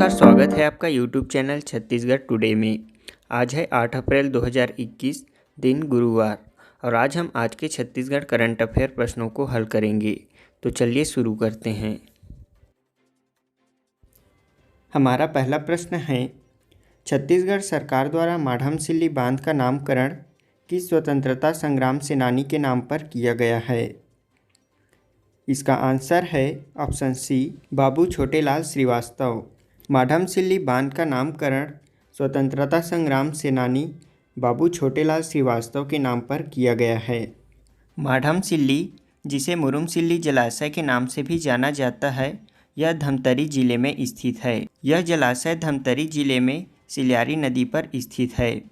नमस्कार, स्वागत है आपका YouTube चैनल छत्तीसगढ़ टुडे में। आज है 8 अप्रैल 2021, दिन गुरुवार, और आज हम आज के छत्तीसगढ़ करंट अफेयर प्रश्नों को हल करेंगे। तो चलिए शुरू करते हैं। हमारा पहला प्रश्न है, छत्तीसगढ़ सरकार द्वारा माढ़मसिल्ली बांध का नामकरण किस स्वतंत्रता संग्राम सेनानी के नाम पर किया गया है? इसका आंसर है ऑप्शन सी, बाबू छोटेलाल श्रीवास्तव। माढ़मसिल्ली बांध का नामकरण स्वतंत्रता संग्राम सेनानी बाबू छोटेलाल श्रीवास्तव के नाम पर किया गया है। माढ़मसिल्ली, जिसे मुरुमसिल्ली जलाशय के नाम से भी जाना जाता है, यह धमतरी जिले में स्थित है। यह जलाशय धमतरी जिले में सिल्यारी नदी पर स्थित है।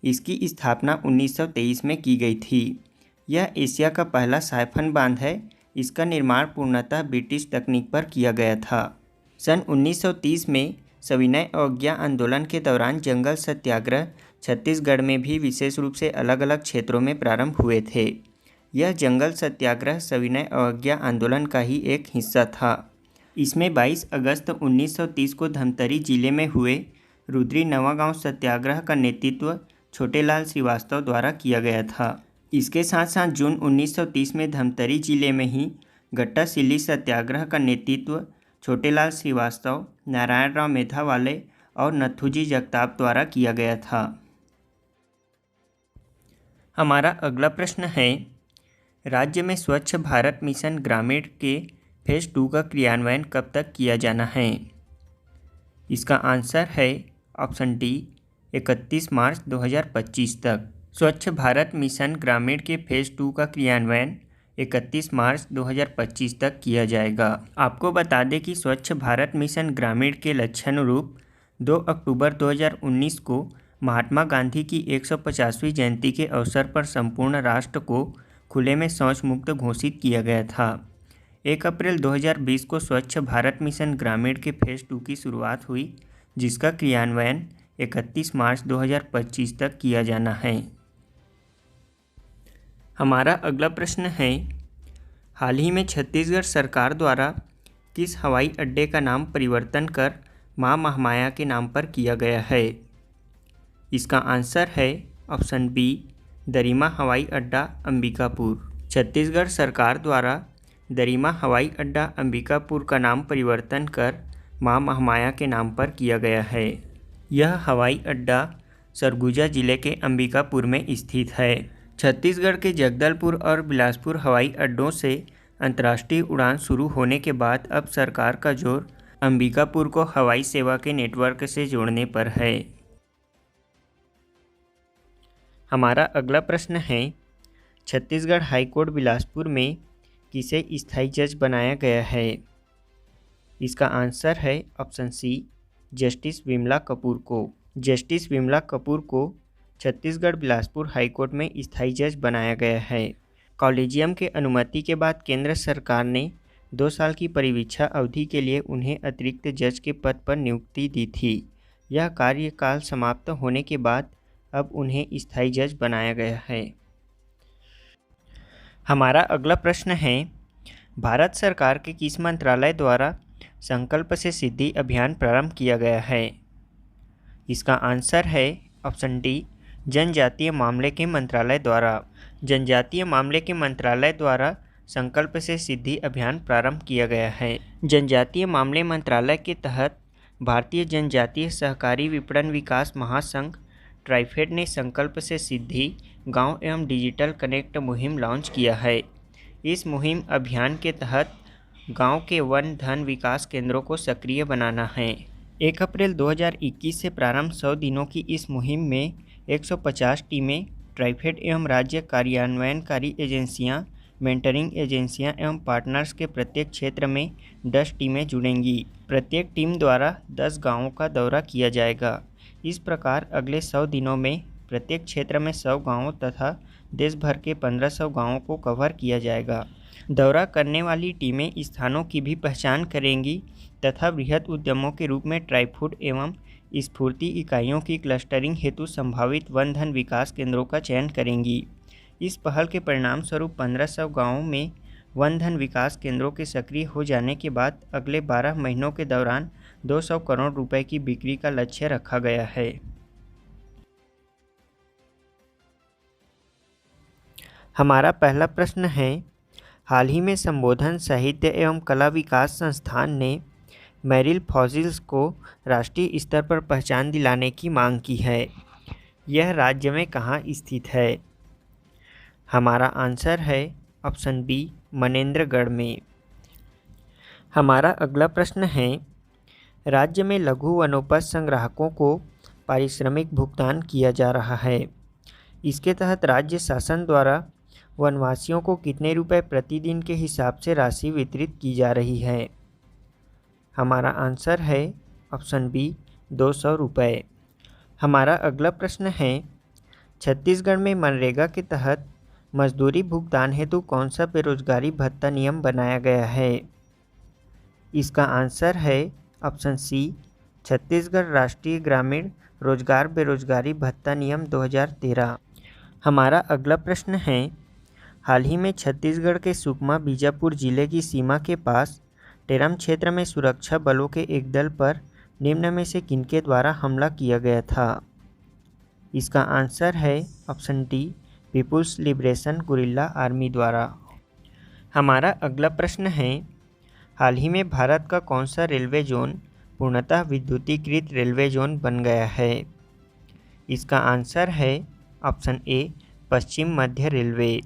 इसकी स्थापना 1923 में की गई थी। यह एशिया का पहला साइफन बांध है। इसका निर्माण पूर्णतः ब्रिटिश तकनीक पर किया गया था। सन 1930 में सविनय अवज्ञा आंदोलन के दौरान जंगल सत्याग्रह छत्तीसगढ़ में भी विशेष रूप से अलग अलग क्षेत्रों में प्रारंभ हुए थे। यह जंगल सत्याग्रह सविनय अवज्ञा आंदोलन का ही एक हिस्सा था। इसमें 22 अगस्त 1930 को धमतरी जिले में हुए रुद्री नवागांव सत्याग्रह का नेतृत्व छोटेलाल श्रीवास्तव द्वारा किया गया था। इसके साथ साथ जून 1930 में धमतरी जिले में ही गट्टासिल्ली सत्याग्रह का नेतृत्व छोटेलाल श्रीवास्तव, नारायणराव मेधावाले और नथुजी जगताप द्वारा किया गया था। हमारा अगला प्रश्न है, राज्य में स्वच्छ भारत मिशन ग्रामीण के फेज 2 का क्रियान्वयन कब तक किया जाना है? इसका आंसर है ऑप्शन डी, 31 मार्च 2025 तक। स्वच्छ भारत मिशन ग्रामीण के फेज 2 का क्रियान्वयन 31 मार्च 2025 तक किया जाएगा। आपको बता दें कि स्वच्छ भारत मिशन ग्रामीण के लक्ष्य अनुरूप 2 अक्टूबर 2019 को महात्मा गांधी की 150वीं जयंती के अवसर पर संपूर्ण राष्ट्र को खुले में शौच मुक्त घोषित किया गया था। 1 अप्रैल 2020 को स्वच्छ भारत मिशन ग्रामीण के फेज 2 की शुरुआत हुई, जिसका क्रियान्वयन 31 मार्च 2025 तक किया जाना है। हमारा अगला प्रश्न है, हाल ही में छत्तीसगढ़ सरकार द्वारा किस हवाई अड्डे का नाम परिवर्तन कर मां महामाया के नाम पर किया गया है? इसका आंसर है ऑप्शन बी, दरिमा हवाई अड्डा अंबिकापुर। छत्तीसगढ़ सरकार द्वारा दरिमा हवाई अड्डा अंबिकापुर का नाम परिवर्तन कर मां महामाया के नाम पर किया गया है। यह हवाई अड्डा सरगुजा जिले के अंबिकापुर में स्थित है। छत्तीसगढ़ के जगदलपुर और बिलासपुर हवाई अड्डों से अंतर्राष्ट्रीय उड़ान शुरू होने के बाद अब सरकार का जोर अंबिकापुर को हवाई सेवा के नेटवर्क से जोड़ने पर है। हमारा अगला प्रश्न है, छत्तीसगढ़ हाईकोर्ट बिलासपुर में किसे स्थायी जज बनाया गया है? इसका आंसर है option C, justice Vimala Kapoor को। जस्टिस विमला कपूर को छत्तीसगढ़ बिलासपुर हाईकोर्ट में स्थायी जज बनाया गया है। कॉलेजियम के अनुमति के बाद केंद्र सरकार ने 2 साल की परिवीक्षा अवधि के लिए उन्हें अतिरिक्त जज के पद पर नियुक्ति दी थी। यह कार्यकाल समाप्त होने के बाद अब उन्हें स्थायी जज बनाया गया है। हमारा अगला प्रश्न है, भारत सरकार के किस मंत्रालय द्वारा संकल्प से सिद्धि अभियान प्रारंभ किया गया है? इसका आंसर है ऑप्शन डी, जनजातीय मामले के मंत्रालय द्वारा। जनजातीय मामले के मंत्रालय द्वारा संकल्प से सिद्धि अभियान प्रारंभ किया गया है। जनजातीय मामले मंत्रालय के तहत भारतीय जनजातीय सहकारी विपणन विकास महासंघ ट्राइफेड ने संकल्प से सिद्धि गांव एवं डिजिटल कनेक्ट मुहिम लॉन्च किया है। इस मुहिम अभियान के तहत गांव के वन धन विकास केंद्रों को सक्रिय बनाना है। 1 अप्रैल 2021 से प्रारंभ 100 दिनों की इस मुहिम में 150 टीमें, ट्राइफेड एवं राज्य कार्यान्वयनकारी एजेंसियां, मेंटरिंग एजेंसियां एवं पार्टनर्स के प्रत्येक क्षेत्र में 10 टीमें जुड़ेंगी। प्रत्येक टीम द्वारा 10 गांवों का दौरा किया जाएगा। इस प्रकार अगले 100 दिनों में प्रत्येक क्षेत्र में 100 गांवों तथा देश भर के 1500 गांवों को कवर किया जाएगा। दौरा करने वाली टीमें स्थानों की भी पहचान करेंगी तथा बृहद उद्यमों के रूप में ट्राइफूड एवं स्फूर्ति इकाइयों की क्लस्टरिंग हेतु संभावित वन धन विकास केंद्रों का चयन करेंगी। इस पहल के परिणाम स्वरूप 1500 गाँवों में वन धन विकास केंद्रों के सक्रिय हो जाने के बाद अगले 12 महीनों के दौरान 200 करोड़ रुपए की बिक्री का लक्ष्य रखा गया है। हमारा पहला प्रश्न है, हाल ही में संबोधन साहित्य एवं कला विकास संस्थान ने मेरिल फॉसिल्स को राष्ट्रीय स्तर पर पहचान दिलाने की मांग की है। यह राज्य में कहाँ स्थित है? हमारा आंसर है ऑप्शन बी, मनेंद्रगढ़ में। हमारा अगला प्रश्न है, राज्य में लघु वनोपज संग्राहकों को पारिश्रमिक भुगतान किया जा रहा है। इसके तहत राज्य शासन द्वारा वनवासियों को कितने रुपए प्रतिदिन के हिसाब से राशि वितरित की जा रही है? हमारा आंसर है ऑप्शन बी, 200 रुपये। हमारा अगला प्रश्न है, छत्तीसगढ़ में मनरेगा के तहत मजदूरी भुगतान हेतु कौन सा बेरोजगारी भत्ता नियम बनाया गया है? इसका आंसर है ऑप्शन सी, छत्तीसगढ़ राष्ट्रीय ग्रामीण रोजगार बेरोजगारी भत्ता नियम 2013। हमारा अगला प्रश्न है, हाल ही में छत्तीसगढ़ के सुकमा बीजापुर जिले की सीमा के पास टेरम क्षेत्र में सुरक्षा बलों के एक दल पर निम्न में से किनके द्वारा हमला किया गया था? इसका आंसर है option D, people's liberation guerrilla army द्वारा। हमारा अगला प्रश्न है, हाल ही में भारत का कौन सा रेलवे जोन पूर्णतः विद्युतीकृत रेलवे जोन बन गया है? इसका आंसर है option A, Paschim Madhya railway.